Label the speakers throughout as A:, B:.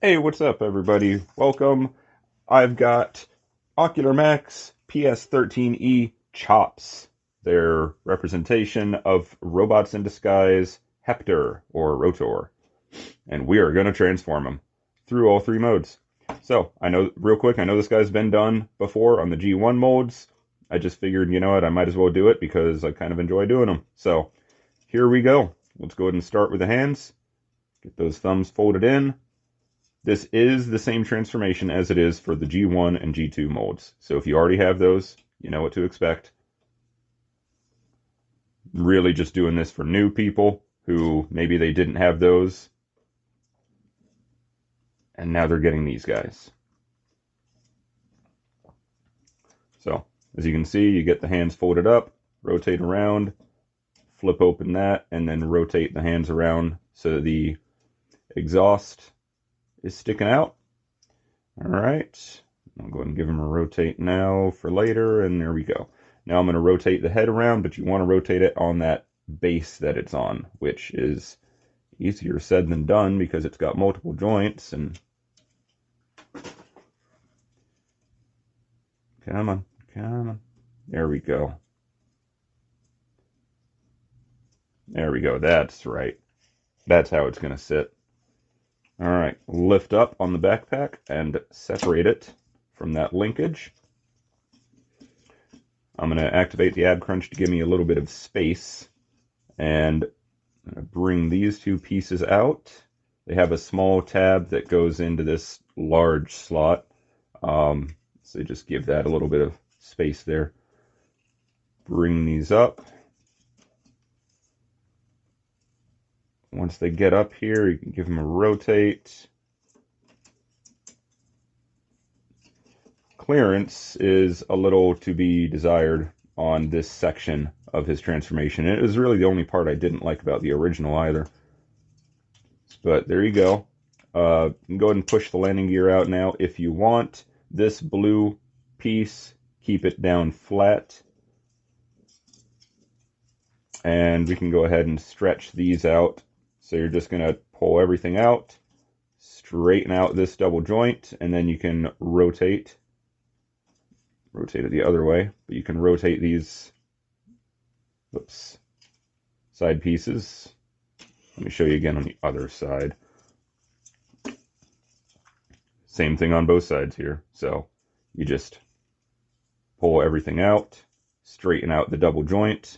A: Hey, what's up, everybody? Welcome. I've got Ocular Max PS-13E Chops, their representation of robots in disguise, Hector or Rotor, and we are going to transform them through all three modes. So, I know, real quick, I know this guy's been done before on the G1 molds. I just figured, you know what, I might as well do it because I kind of enjoy doing them. So, here we go. Let's go ahead and start with the hands. Get those thumbs folded in. This is the same transformation as it is for the G1 and G2 molds. So if you already have those, you know what to expect. Really just doing this for new people who maybe they didn't have those. And now they're getting these guys. So as you can see, you get the hands folded up, rotate around, flip open that, and then rotate the hands around so the exhaust is sticking out. All right, I'll go ahead and give him a rotate now for later, and there we go. Now I'm going to rotate the head around, but you want to rotate it on that base that it's on, which is easier said than done because it's got multiple joints. And come on, come on. There we go. There we go. That's right. That's how it's going to sit. All right, lift up on the backpack and separate it from that linkage. I'm going to activate the ab crunch to give me a little bit of space, and I'm going to bring these two pieces out. They have a small tab that goes into this large slot, so just give that a little bit of space there. Bring these up. Once they get up here, you can give them a rotate. Clearance is a little to be desired on this section of his transformation. It was really the only part I didn't like about the original either. But there you go. You can go ahead and push the landing gear out now if you want. This blue piece, keep it down flat. And we can go ahead and stretch these out. So you're just going to pull everything out, straighten out this double joint, and then you can rotate it the other way, but you can rotate these side pieces. Let me show you again on the other side. Same thing on both sides here. So you just pull everything out, straighten out the double joint,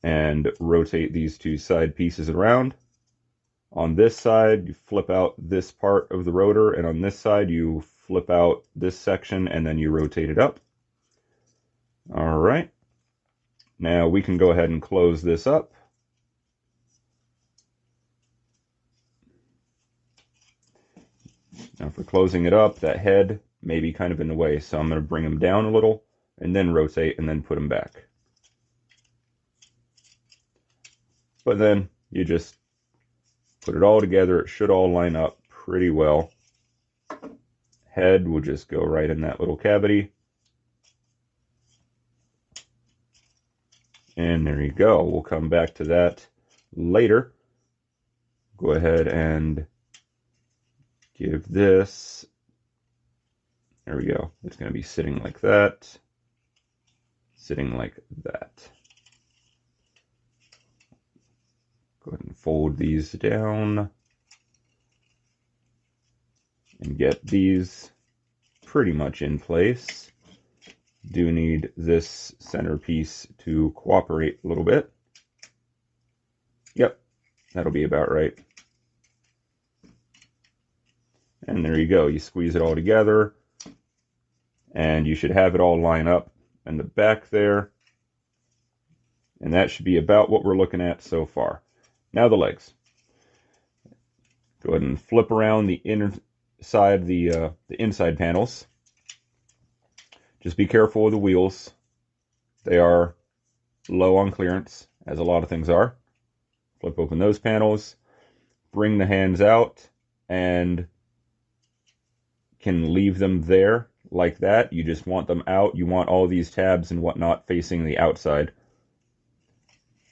A: and rotate these two side pieces around. On this side, you flip out this part of the rotor, and on this side, you flip out this section, and then you rotate it up. All right. Now we can go ahead and close this up. Now for closing it up, that head may be kind of in the way, so I'm going to bring him down a little, and then rotate, and then put him back. But then you just put it all together. It should all line up pretty well. Head will just go right in that little cavity. And there you go. We'll come back to that later. Go ahead and give this. There we go. It's going to be sitting like that. Sitting like that. Go ahead and fold these down and get these pretty much in place. Do need this centerpiece to cooperate a little bit. Yep, that'll be about right. And there you go. You squeeze it all together, and you should have it all line up in the back there. And that should be about what we're looking at so far. Now the legs. Go ahead and flip around the inner side, the inside panels. Just be careful with the wheels. They are low on clearance, as a lot of things are. Flip open those panels, bring the hands out, and can leave them there like that. You just want them out. You want all these tabs and whatnot facing the outside.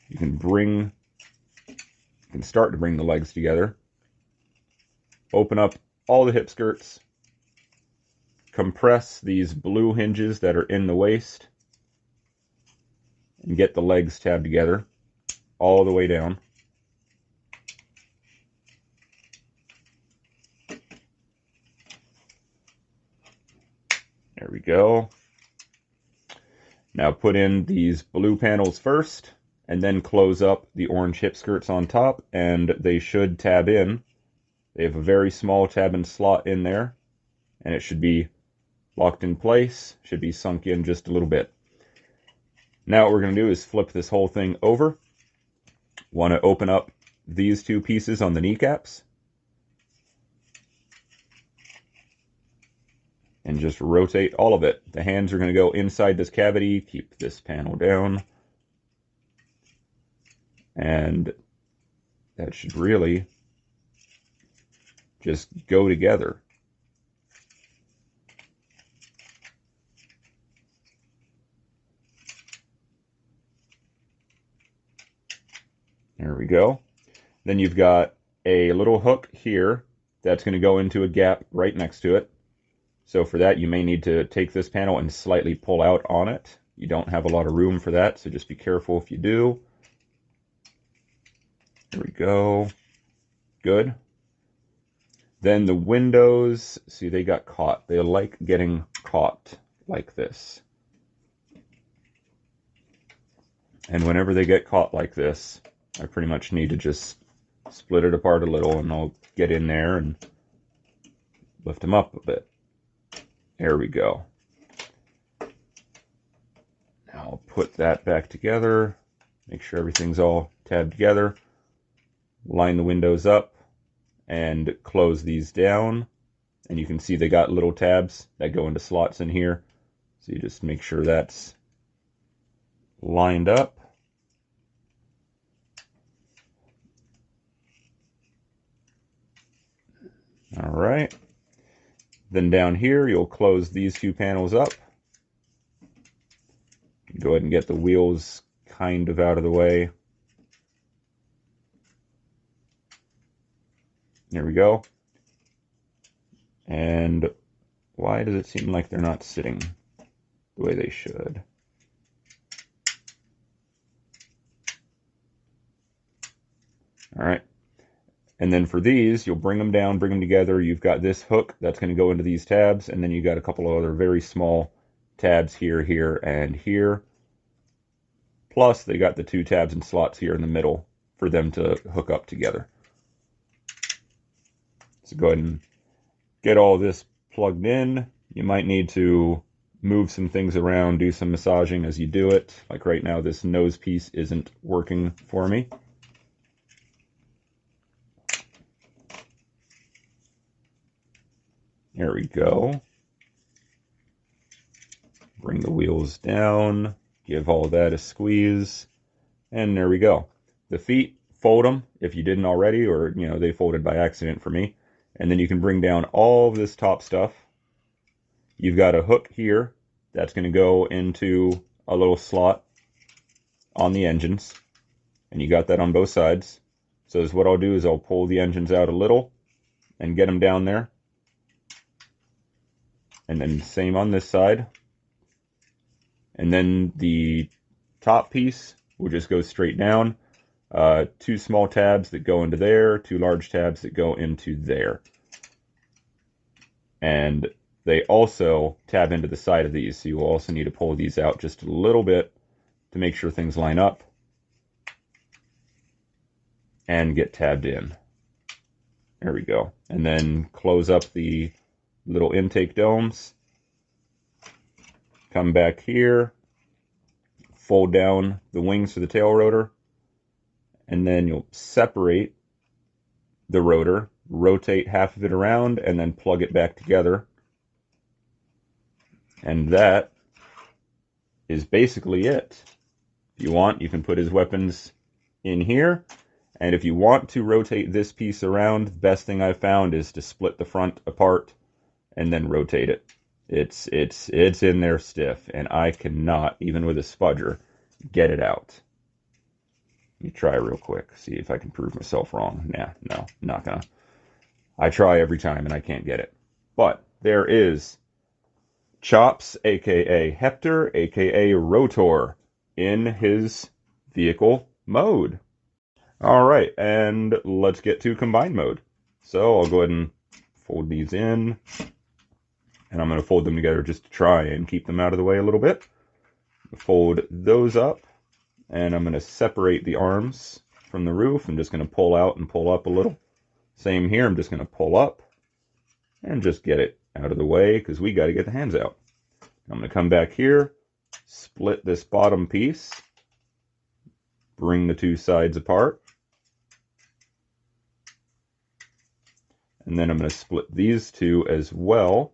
A: You can start to bring the legs together. Open up all the hip skirts, compress these blue hinges that are in the waist, and get the legs tabbed together all the way down. There we go. Now put in these blue panels first, and then close up the orange hip skirts on top, and they should tab in. They have a very small tab and slot in there, and it should be locked in place, should be sunk in just a little bit. Now what we're going to do is flip this whole thing over. Want to open up these two pieces on the kneecaps, and just rotate all of it. The hands are going to go inside this cavity, keep this panel down, and that should really just go together. There we go. Then you've got a little hook here that's going to go into a gap right next to it. So for that, you may need to take this panel and slightly pull out on it. You don't have a lot of room for that, so just be careful if you do. There we go. Good. Then the windows, see, they got caught. They like getting caught like this. And whenever they get caught like this, I pretty much need to just split it apart a little, and I'll get in there and lift them up a bit. There we go. Now I'll put that back together, make sure everything's all tabbed together, line the windows up, and close these down. And you can see they got little tabs that go into slots in here. So you just make sure that's lined up. All right. Then down here, you'll close these two panels up. Go ahead and get the wheels kind of out of the way. There we go. And why does it seem like they're not sitting the way they should? All right. And then for these, you'll bring them down, bring them together. You've got this hook that's going to go into these tabs, and then you got a couple of other very small tabs here, here, and here. Plus, they got the two tabs and slots here in the middle for them to hook up together. So go ahead and get all this plugged in. You might need to move some things around, do some massaging as you do it. Like right now, this nose piece isn't working for me. There we go. Bring the wheels down, give all that a squeeze, and there we go. The feet, fold them if you didn't already, or they folded by accident for me. And then you can bring down all of this top stuff. You've got a hook here that's going to go into a little slot on the engines, and you got that on both sides. So what I'll do is I'll pull the engines out a little and get them down there. And then same on this side. And then the top piece will just go straight down. Two small tabs that go into there, two large tabs that go into there. And they also tab into the side of these, so you will also need to pull these out just a little bit to make sure things line up and get tabbed in. There we go. And then close up the little intake domes. Come back here, fold down the wings for the tail rotor, and then you'll separate the rotor, rotate half of it around, and then plug it back together. And that is basically it. If you want, you can put his weapons in here. And if you want to rotate this piece around, the best thing I've found is to split the front apart and then rotate it. It's in there stiff, and I cannot, even with a spudger, get it out. Let me try real quick, see if I can prove myself wrong. Nah, no, not gonna. I try every time and I can't get it. But there is Chops, aka Hector, aka Rotor, in his vehicle mode. All right, and let's get to combined mode. So I'll go ahead and fold these in, and I'm going to fold them together just to try and keep them out of the way a little bit. Fold those up, and I'm going to separate the arms from the roof. I'm just going to pull out and pull up a little. Same here, I'm just going to pull up and just get it out of the way because we got to get the hands out. I'm going to come back here, split this bottom piece, bring the two sides apart, and then I'm going to split these two as well.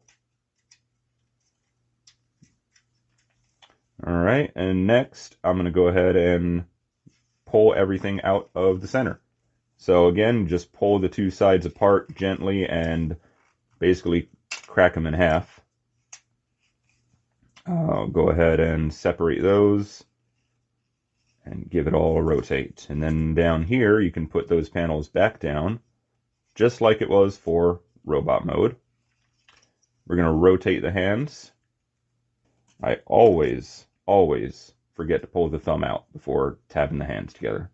A: All right, and next I'm going to go ahead and pull everything out of the center. So again, just pull the two sides apart gently and basically crack them in half. I'll go ahead and separate those and give it all a rotate. And then down here, you can put those panels back down, just like it was for robot mode. We're going to rotate the hands. I always forget to pull the thumb out before tabbing the hands together.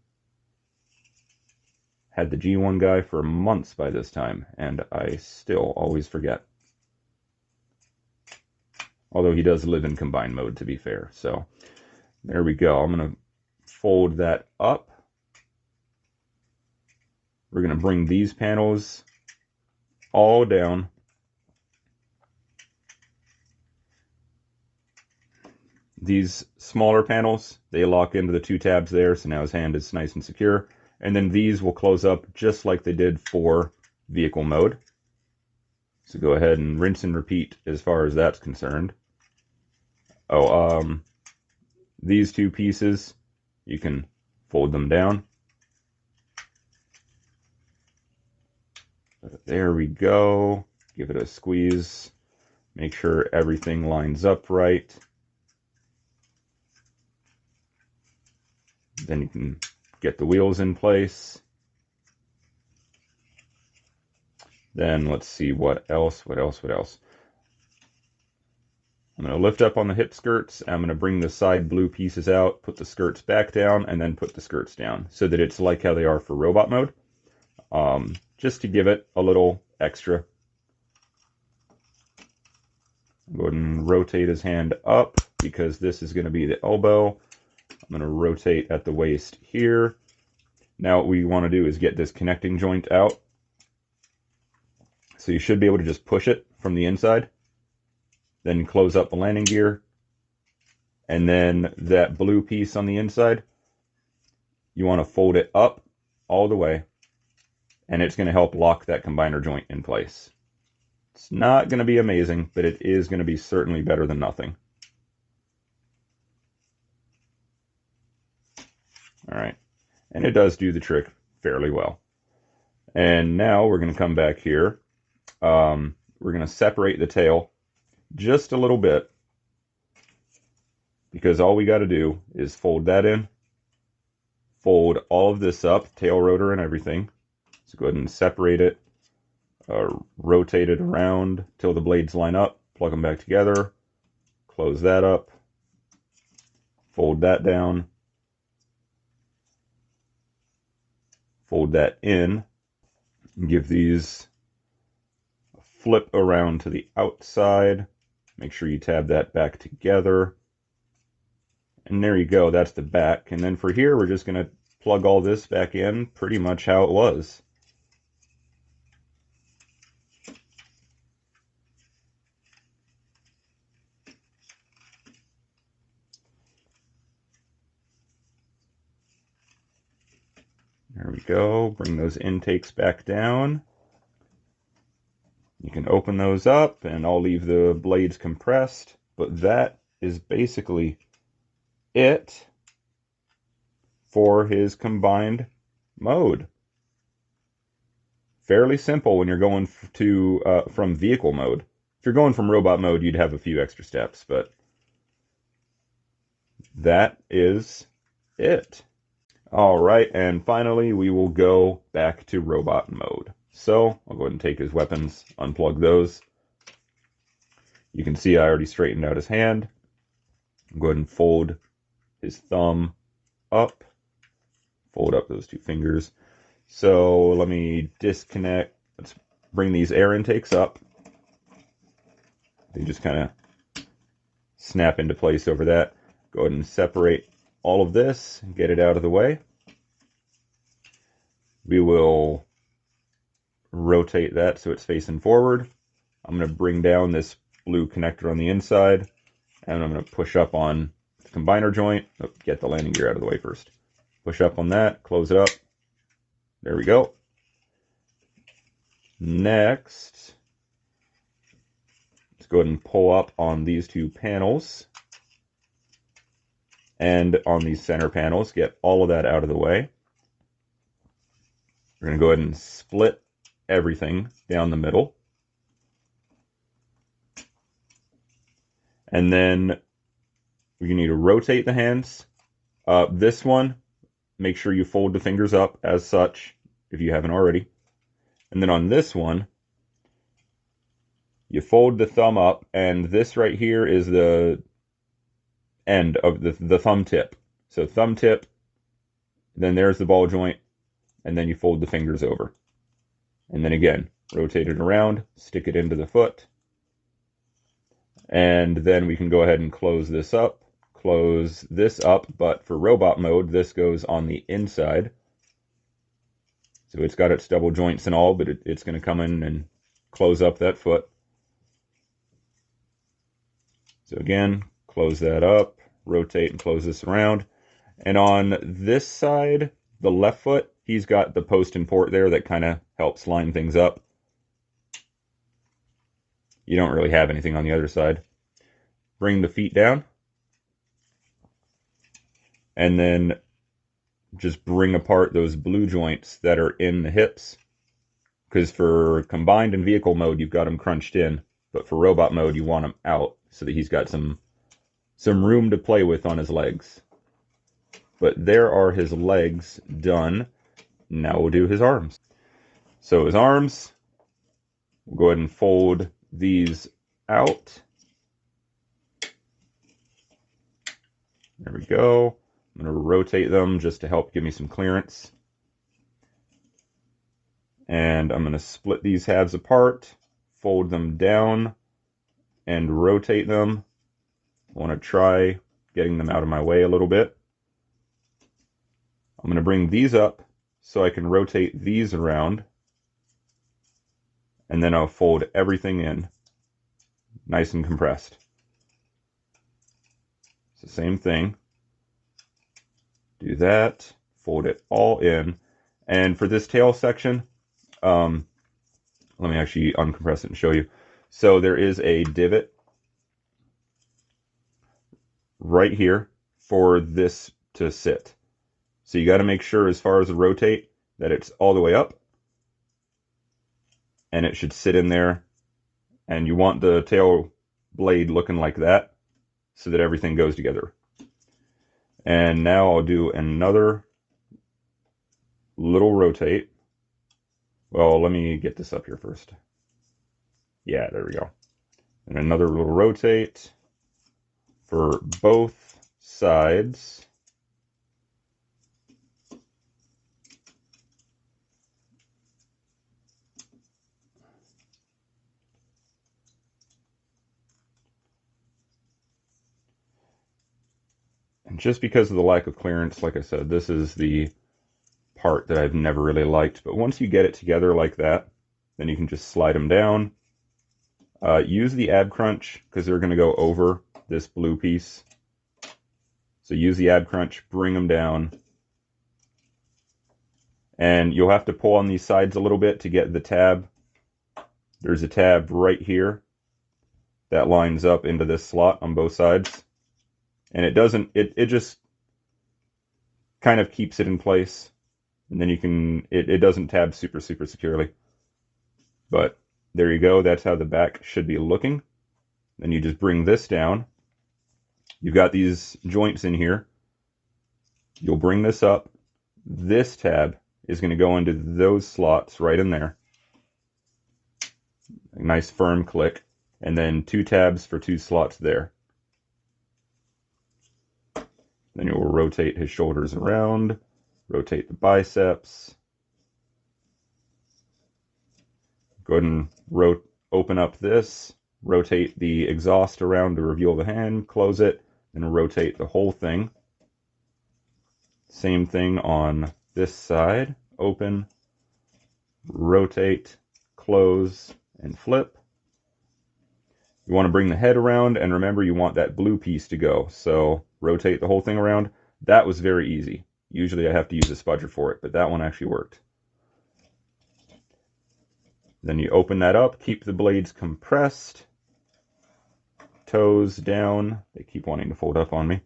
A: Had the G1 guy for months by this time, and I still always forget. Although he does live in combined mode, to be fair. So there we go. I'm going to fold that up. We're going to bring these panels all down. These smaller panels, they lock into the two tabs there, so now his hand is nice and secure. And then these will close up just like they did for vehicle mode. So go ahead and rinse and repeat as far as that's concerned. Oh, these two pieces, you can fold them down. There we go. Give it a squeeze. Make sure everything lines up right. Then you can get the wheels in place. Then let's see what else. I'm going to lift up on the hip skirts. I'm going to bring the side blue pieces out, put the skirts back down, and then put the skirts down so that it's like how they are for robot mode. Just to give it a little extra. Go ahead and rotate his hand up because this is going to be the elbow. I'm going to rotate at the waist here. Now what we want to do is get this connecting joint out. So you should be able to just push it from the inside. Then close up the landing gear. And then that blue piece on the inside, you want to fold it up all the way. And it's going to help lock that combiner joint in place. It's not going to be amazing, but it is going to be certainly better than nothing. All right. And it does do the trick fairly well. And now we're going to come back here. We're going to separate the tail just a little bit because all we got to do is fold that in, fold all of this up, tail rotor and everything. So go ahead and separate it, rotate it around till the blades line up, plug them back together, close that up, fold that down, fold that in, and give these a flip around to the outside. Make sure you tab that back together. And there you go, that's the back. And then for here, we're just going to plug all this back in pretty much how it was. There we go. Bring those intakes back down. You can open those up and I'll leave the blades compressed, but that is basically it for his combined mode. Fairly simple when you're going to from vehicle mode. If you're going from robot mode, you'd have a few extra steps, but that is it. All right, and finally, we will go back to robot mode. So I'll go ahead and take his weapons, unplug those. You can see I already straightened out his hand. I'll go ahead and fold his thumb up, fold up those two fingers. So let me disconnect. Let's bring these air intakes up. They just kind of snap into place over that. Go ahead and separate all of this and get it out of the way. We will rotate that so it's facing forward. I'm going to bring down this blue connector on the inside, and I'm going to push up on the combiner joint. Oh, get the landing gear out of the way first. Push up on that, close it up. There we go. Next, let's go ahead and pull up on these two panels. And on these center panels, get all of that out of the way. We're going to go ahead and split everything down the middle. And then we need to rotate the hands. This one, make sure you fold the fingers up as such, if you haven't already. And then on this one, you fold the thumb up, and this right here is the end of the thumb tip. So thumb tip, then there's the ball joint, and then you fold the fingers over. And then again, rotate it around, stick it into the foot. And then we can go ahead and close this up, but for robot mode, this goes on the inside. So it's got its double joints and all, but it's going to come in and close up that foot. So again, close that up, rotate and close this around. And on this side, the left foot, he's got the post and port there that kind of helps line things up. You don't really have anything on the other side. Bring the feet down. And then just bring apart those blue joints that are in the hips. Because for combined and vehicle mode, you've got them crunched in. But for robot mode, you want them out so that he's got some room to play with on his legs. But there are his legs done. Now we'll do his arms. So his arms, we'll go ahead and fold these out. There we go. I'm going to rotate them just to help give me some clearance. And I'm going to split these halves apart, fold them down, and rotate them. I want to try getting them out of my way a little bit. I'm going to bring these up so I can rotate these around. And then I'll fold everything in, nice and compressed. It's the same thing. Do that, fold it all in. And for this tail section, let me actually uncompress it and show you. So there is a divot right here for this to sit. So you got to make sure as far as the rotate that it's all the way up. And it should sit in there. And you want the tail blade looking like that so that everything goes together. And now I'll do another little rotate. Well, let me get this up here first. Yeah, there we go. And another little rotate for both sides. And just because of the lack of clearance, like I said, this is the part that I've never really liked. But once you get it together like that, then you can just slide them down. Use the ab crunch because they're going to go over this blue piece. So use the ab crunch, bring them down. And you'll have to pull on these sides a little bit to get the tab. There's a tab right here that lines up into this slot on both sides. And it doesn't, it just kind of keeps it in place. And then you can, it doesn't tab super securely. But there you go. That's how the back should be looking. Then you just bring this down. You've got these joints in here. You'll bring this up. This tab is going to go into those slots right in there. a nice firm click, and then 2 tabs for 2 slots there. Then you will rotate his shoulders around, rotate the biceps. Go ahead and open up this, rotate the exhaust around to reveal the hand, close it, and rotate the whole thing. Same thing on this side, open, rotate, close, and flip. You want to bring the head around, and remember you want that blue piece to go. So rotate the whole thing around. That was very easy. Usually I have to use a spudger for it, but that one actually worked. Then you open that up, keep the blades compressed, toes down. They keep wanting to fold up on me.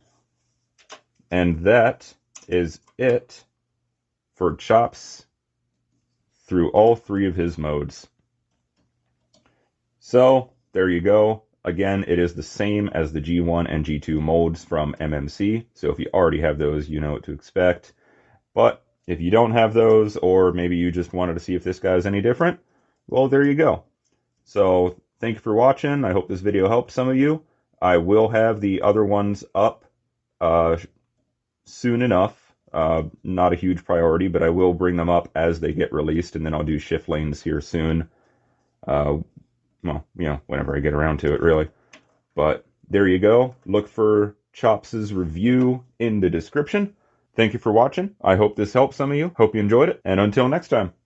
A: And that is it for Chops through all 3 of his modes. So there you go. Again, it is the same as the G1 and G2 molds from MMC. So if you already have those, you know what to expect. But if you don't have those, or maybe you just wanted to see if this guy is any different, well, there you go. So thank you for watching. I hope this video helped some of you. I will have the other ones up soon enough. Not a huge priority, but I will bring them up as they get released, and then I'll do shift lanes here soon. Well, you know, whenever I get around to it, really. But there you go. Look for Chops' review in the description. Thank you for watching. I hope this helped some of you. Hope you enjoyed it. And until next time.